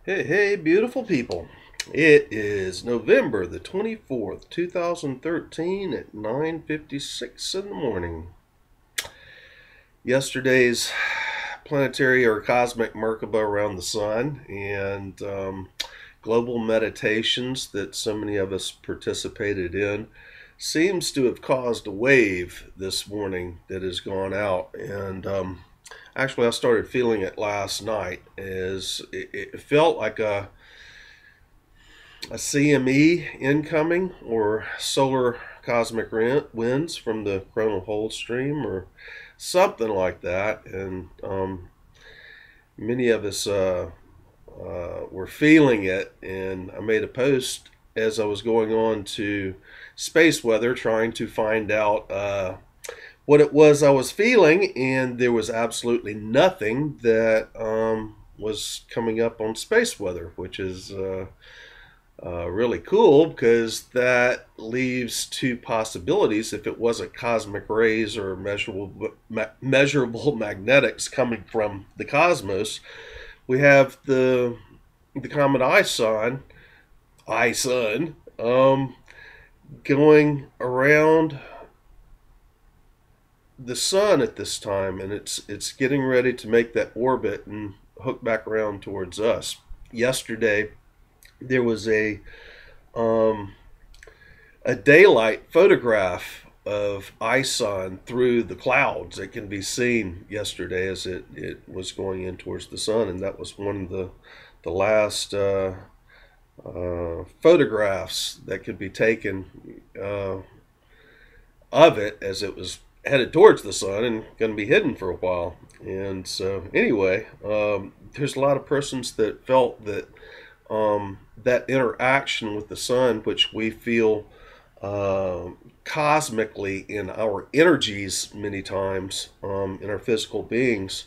Hey, hey, beautiful people. It is November the 24th, 2013 at 9:56 in the morning. Yesterday's planetary or cosmic Merkaba around the sun and global meditations that so many of us participated in seems to have caused a wave this morning that has gone out. And actually, I started feeling it last night as it felt like a CME incoming or solar cosmic winds from the coronal hole stream or something like that. And many of us were feeling it. And I made a post as I was going on to space weather trying to find out what it was I was feeling. And there was absolutely nothing that was coming up on space weather, which is really cool because that leaves two possibilities. If it wasn't cosmic rays or measurable magnetics coming from the cosmos, we have the comet ISON going around the sun at this time, and it's getting ready to make that orbit and hook back around towards us. Yesterday, there was um, a daylight photograph of ISON through the clouds. It can be seen yesterday as it was going in towards the sun, and that was one of the last photographs that could be taken of it as it was headed towards the sun and going to be hidden for a while. And so anyway, there's a lot of persons that felt that that interaction with the sun, which we feel cosmically in our energies many times, in our physical beings,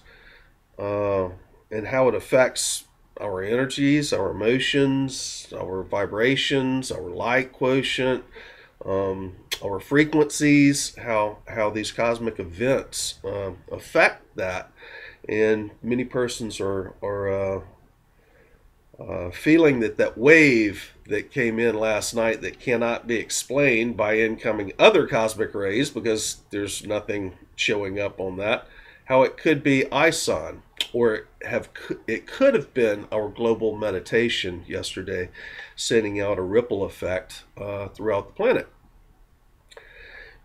and how it affects our energies, our emotions, our vibrations, our light quotient, our frequencies, how these cosmic events affect that. And many persons are feeling that wave that came in last night that cannot be explained by incoming other cosmic rays because there's nothing showing up on that, how it could be ISON, or it could have been our global meditation yesterday, sending out a ripple effect throughout the planet.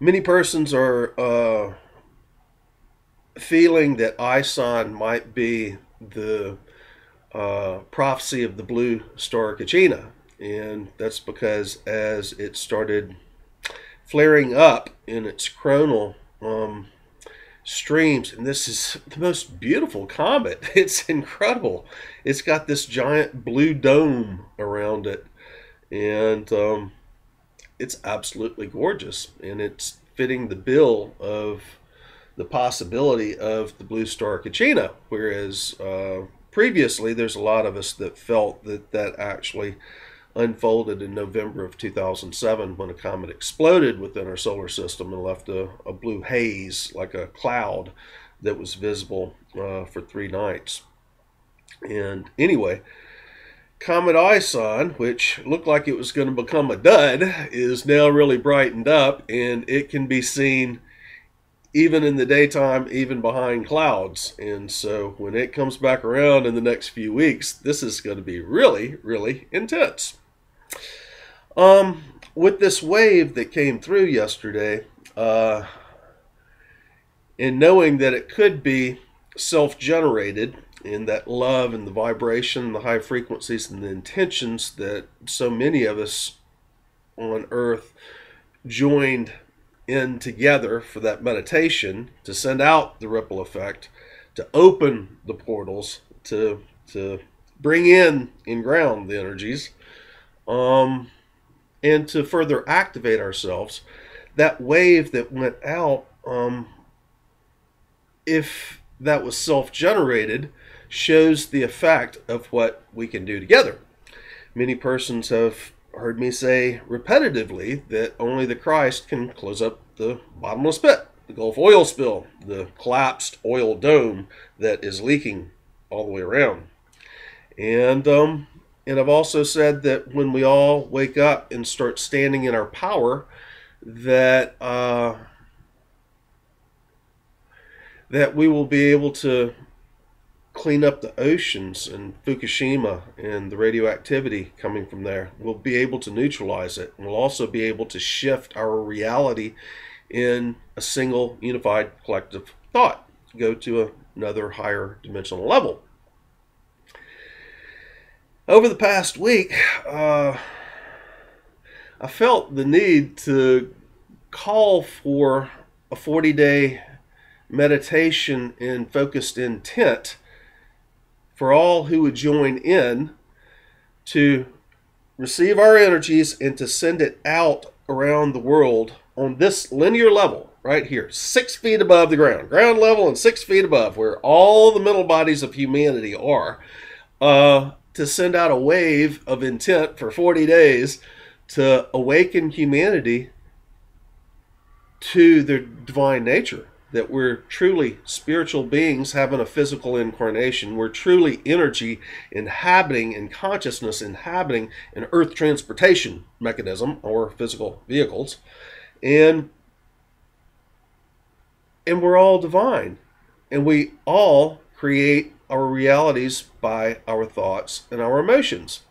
Many persons are feeling that ISON might be the prophecy of the blue star Kachina, and that's because as it started flaring up in its coronal streams, and this is the most beautiful comet. It's incredible. It's got this giant blue dome around it, and it's absolutely gorgeous, and it's fitting the bill of the possibility of the blue star Kachina, whereas previously, there's a lot of us that felt that actually unfolded in November of 2007 when a comet exploded within our solar system and left a blue haze, like a cloud, that was visible for 3 nights. And anyway, Comet ISON, which looked like it was going to become a dud, is now really brightened up, and it can be seen even in the daytime, even behind clouds. And so when it comes back around in the next few weeks, this is going to be really, really intense. With this wave that came through yesterday, and knowing that it could be self-generated, in that love and the vibration, and the high frequencies and the intentions that so many of us on Earth joined in together for that meditation to send out the ripple effect, to open the portals, to bring in ground the energies, and to further activate ourselves. That wave that went out, if that was self-generated, shows the effect of what we can do together. Many persons have heard me say repetitively that only the Christ can close up the bottomless pit, the Gulf oil spill, the collapsed oil dome that is leaking all the way around. And I've also said that when we all wake up and start standing in our power, that that we will be able to clean up the oceans and Fukushima and the radioactivity coming from there. We'll be able to neutralize it. We'll also be able to shift our reality in a single unified collective thought, go to another higher dimensional level. Over the past week, I felt the need to call for a 40-day meditation and focused intent for all who would join in to receive our energies and to send it out around the world on this linear level right here, 6 feet above the ground level and 6 feet above, where all the mental bodies of humanity are, to send out a wave of intent for 40 days to awaken humanity to their divine nature, that we're truly spiritual beings having a physical incarnation. We're truly energy inhabiting and consciousness inhabiting an earth transportation mechanism or physical vehicles. And we're all divine. And we all create our realities by our thoughts and our emotions.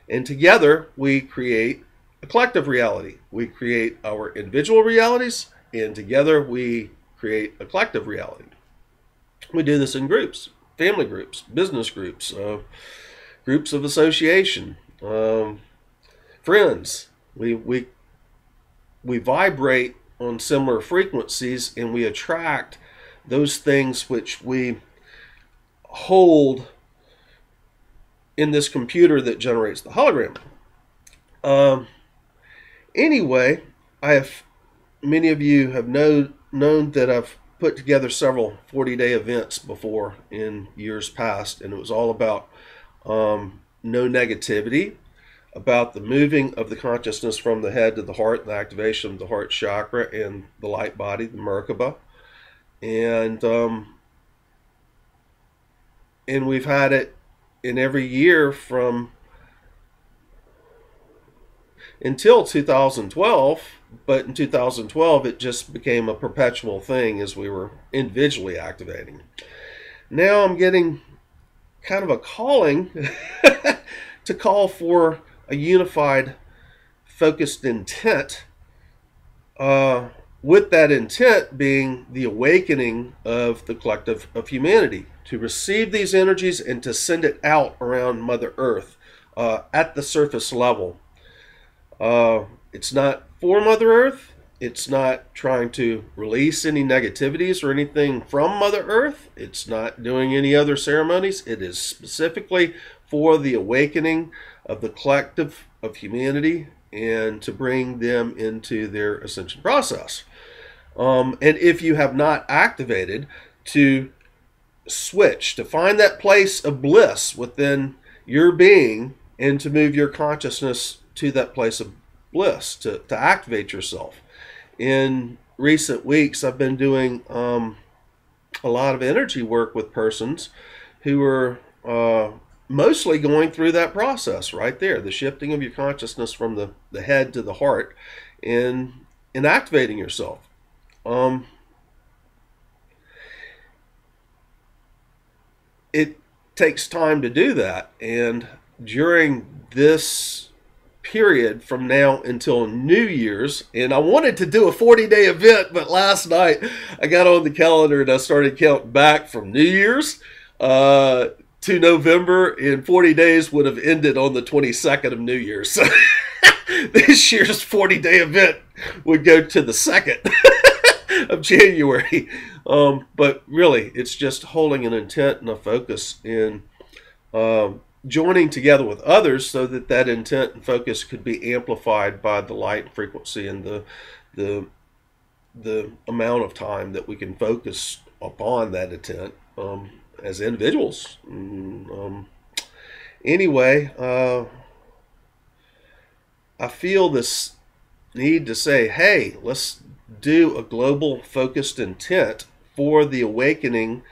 And together we create a collective reality. We create our individual realities, and together we create a collective reality. We do this in groups, family groups, business groups, groups of association, friends. We vibrate on similar frequencies, and we attract those things which we hold in this computer that generates the hologram. Anyway, many of you have known that I've put together several 40-day events before in years past, and it was all about no negativity, about the moving of the consciousness from the head to the heart, the activation of the heart chakra and the light body, the Merkaba. And we've had it in every year from until 2012, but in 2012 it just became a perpetual thing as we were individually activating. Now I'm getting kind of a calling to call for a unified, focused intent, with that intent being the awakening of the collective of humanity, to receive these energies and to send it out around Mother Earth at the surface level. It's not for Mother Earth. It's not trying to release any negativities or anything from Mother Earth. It's not doing any other ceremonies. It is specifically for the awakening of the collective of humanity and to bring them into their ascension process. And if you have not activated, to switch, to find that place of bliss within your being and to move your consciousness to that place of bliss, to activate yourself. In recent weeks, I've been doing a lot of energy work with persons who are mostly going through that process right there, the shifting of your consciousness from the head to the heart and activating yourself. It takes time to do that, and during this period from now until New Year's, and I wanted to do a 40-day event, but last night I got on the calendar and I started counting back from New Year's to November, and 40 days would have ended on the 22nd of New Year's. So this year's 40-day event would go to the 2nd of January. But really, it's just holding an intent and a focus in joining together with others so that that intent and focus could be amplified by the light and frequency and the amount of time that we can focus upon that intent as individuals. Anyway, I feel this need to say, hey, let's do a global focused intent for the awakening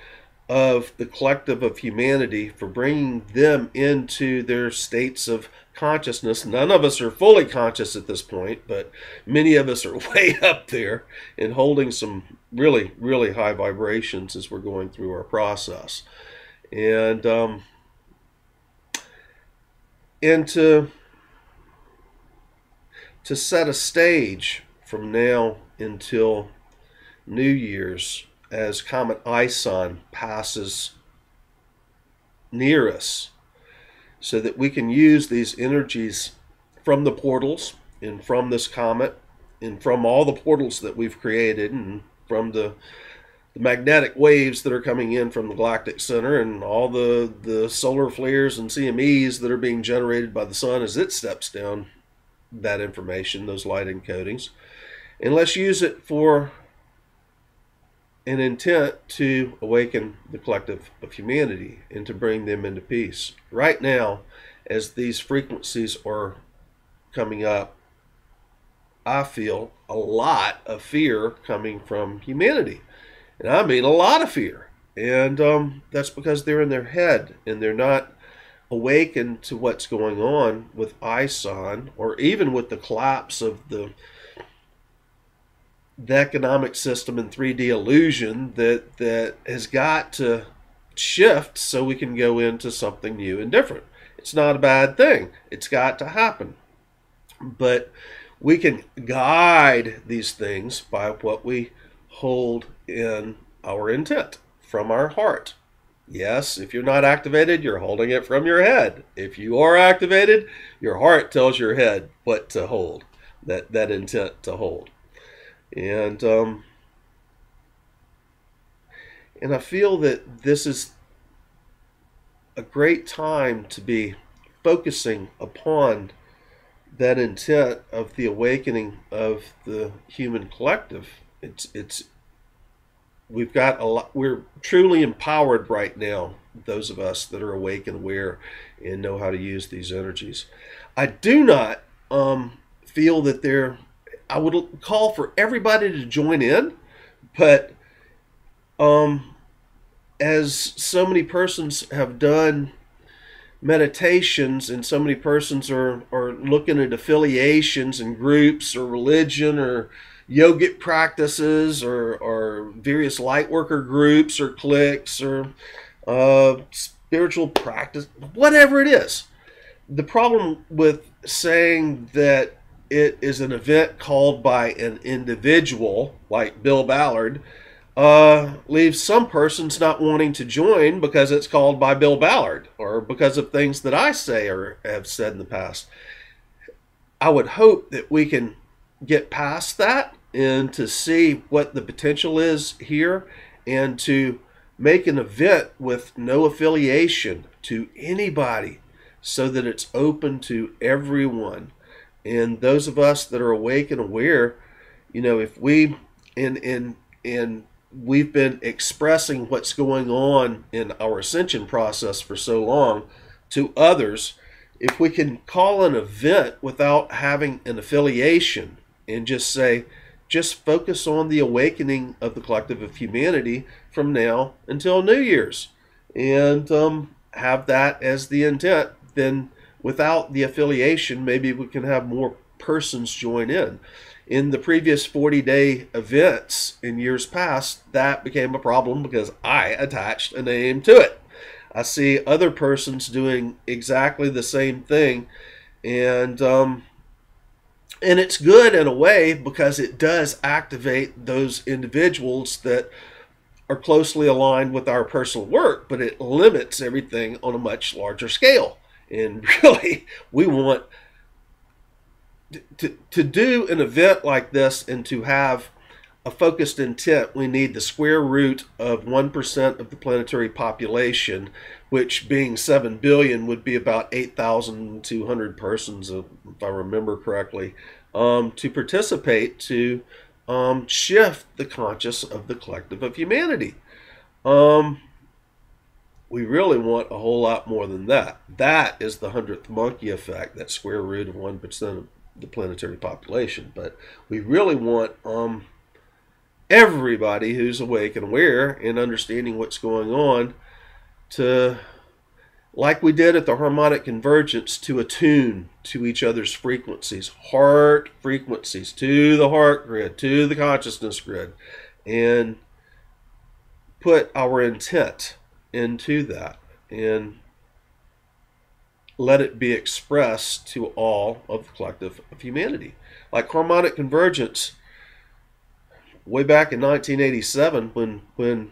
of the collective of humanity, for bringing them into their states of consciousness. None of us are fully conscious at this point, but many of us are way up there and holding some really, really high vibrations as we're going through our process. And to set a stage from now until New Year's, as Comet ISON passes near us, so that we can use these energies from the portals and from this comet and from all the portals that we've created, and from the magnetic waves that are coming in from the galactic center, and all the solar flares and CMEs that are being generated by the sun as it steps down that information, those light encodings. And let's use it for an intent to awaken the collective of humanity and to bring them into peace. Right now, as these frequencies are coming up, I feel a lot of fear coming from humanity. And I mean a lot of fear. And that's because they're in their head and they're not awakened to what's going on with ISON, or even with the collapse of the economic system and 3D illusion that has got to shift so we can go into something new and different. It's not a bad thing. It's got to happen. But we can guide these things by what we hold in our intent from our heart. Yes, if you're not activated, you're holding it from your head. If you are activated, your heart tells your head what to hold, that intent to hold. And I feel that this is a great time to be focusing upon that intent of the awakening of the human collective. We've got a lot. We're truly empowered right now, those of us that are awake and aware and know how to use these energies. I do not feel that I would call for everybody to join in, but as so many persons have done meditations, and so many persons are looking at affiliations and groups or religion or yogic practices or various light worker groups or cliques or spiritual practice, whatever it is. The problem with saying that it is an event called by an individual like Bill Ballard leaves some persons not wanting to join because it's called by Bill Ballard, or because of things that I say or have said in the past. I would hope that we can get past that and to see what the potential is here, and to make an event with no affiliation to anybody, so that it's open to everyone. And those of us that are awake and aware, if we and we've been expressing what's going on in our ascension process for so long to others, if we can call an event without having an affiliation and just say, just focus on the awakening of the collective of humanity from now until New Year's, and have that as the intent, then without the affiliation, maybe we can have more persons join in. In the previous 40-day events in years past, that became a problem because I attached a name to it. I see other persons doing exactly the same thing, and it's good in a way because it does activate those individuals that are closely aligned with our personal work, but it limits everything on a much larger scale. And really, we want to do an event like this and to have a focused intent. We need the square root of 1% of the planetary population, which being 7 billion would be about 8,200 persons, if I remember correctly, to participate to shift the conscious of the collective of humanity. We really want a whole lot more than that. That is the 100th monkey effect, that square root of 1% of the planetary population. But we really want everybody who's awake and aware and understanding what's going on to, like we did at the harmonic convergence, to attune to each other's frequencies, heart frequencies, to the heart grid, to the consciousness grid, and put our intent into that and let it be expressed to all of the collective of humanity. Like harmonic convergence, way back in 1987, when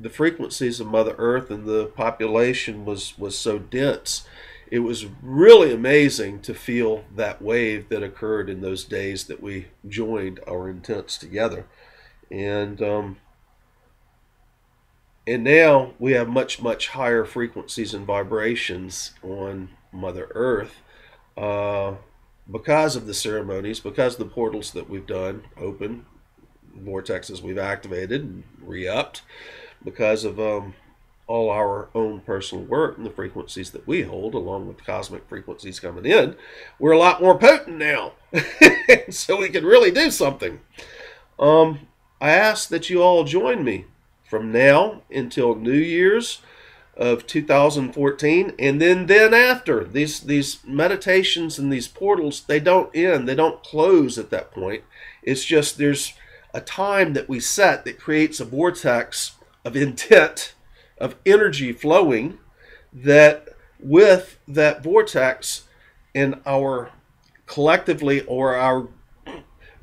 the frequencies of Mother Earth and the population was so dense, it was really amazing to feel that wave that occurred in those days that we joined our intents together. And now we have much, much higher frequencies and vibrations on Mother Earth because of the ceremonies, because of the portals that we've done, open, vortexes we've activated and re-upped, because of all our own personal work and the frequencies that we hold, along with cosmic frequencies coming in. We're a lot more potent now, so we can really do something. I ask that you all join me from now until New Year's of 2014, and then after. These meditations and these portals, they don't end, they don't close at that point. It's just there's a time that we set that creates a vortex of intent, of energy flowing, that with that vortex and our collectively, or our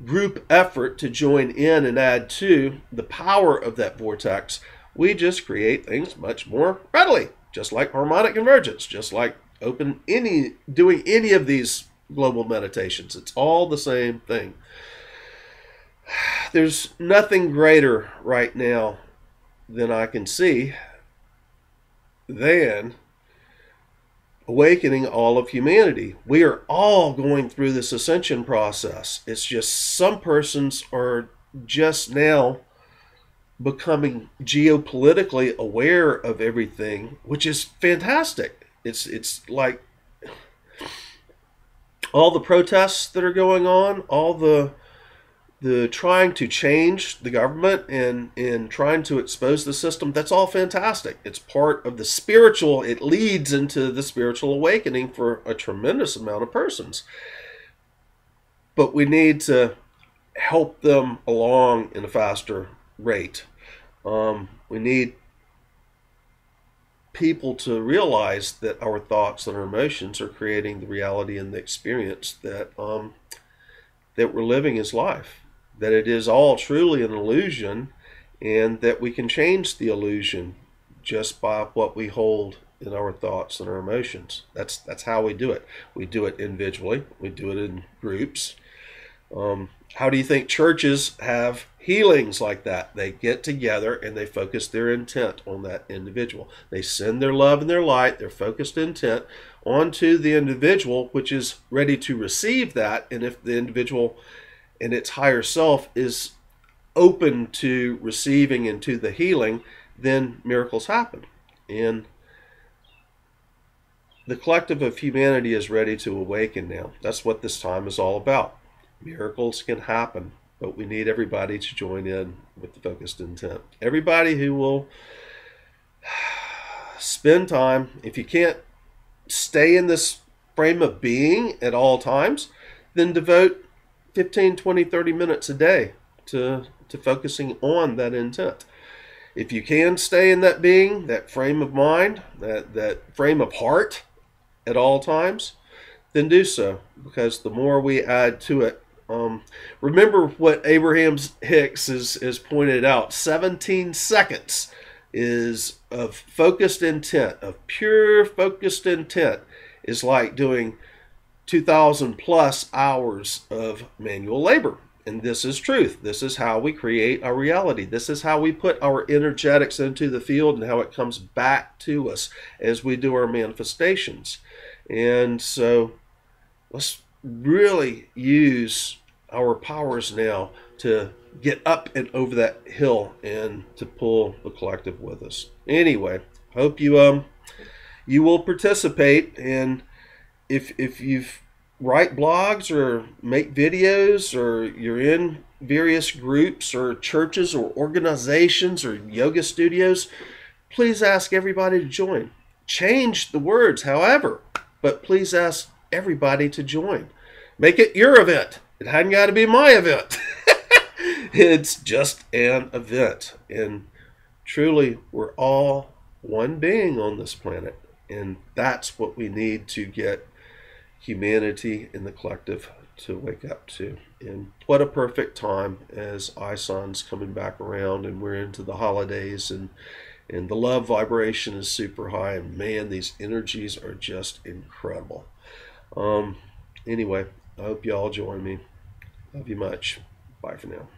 group effort to join in and add to the power of that vortex, we just create things much more readily, just like harmonic convergence, just like doing any of these global meditations. It's all the same thing. There's nothing greater right now than I can see than awakening all of humanity. We are all going through this ascension process. It's just some persons are just now becoming geopolitically aware of everything, which is fantastic. It's like all the protests that are going on, all the trying to change the government and trying to expose the system, that's all fantastic. It's part of the spiritual, it leads into the spiritual awakening for a tremendous amount of persons. But we need to help them along in a faster rate. We need people to realize that our thoughts and our emotions are creating the reality and the experience that we're living as life. That it is all truly an illusion, and that we can change the illusion just by what we hold in our thoughts and our emotions. That's how we do it. We do it individually. We do it in groups. How do you think churches have healings like that? They get together and they focus their intent on that individual. They send their love and their light, their focused intent, onto the individual, which is ready to receive that. And if the individual and its higher self is open to receiving and to the healing, then miracles happen. And the collective of humanity is ready to awaken now. That's what this time is all about. Miracles can happen, but we need everybody to join in with the focused intent. Everybody who will spend time, if you can't stay in this frame of being at all times, then devote 15, 20, 30 minutes a day to focusing on that intent. If you can stay in that being, that frame of mind, that frame of heart at all times, then do so, because the more we add to it, remember what Abraham Hicks has pointed out, 17 seconds is of focused intent, of pure focused intent, is like doing 2,000 plus hours of manual labor. And this is truth. This is how we create our reality. This is how we put our energetics into the field and how it comes back to us as we do our manifestations. And so let's really use our powers now to get up and over that hill and to pull the collective with us. Anyway, hope you will participate, and if you've write blogs or make videos, or you're in various groups or churches or organizations or yoga studios, please ask everybody to join. Change the words, however, but please ask everybody to join. Make it your event. It hadn't got to be my event. It's just an event. And truly, we're all one being on this planet. And that's what we need to get humanity in the collective to wake up to. And what a perfect time as ISON's coming back around and we're into the holidays, and the love vibration is super high, and man, these energies are just incredible. Anyway, I hope you all join me. Love you much. Bye for now.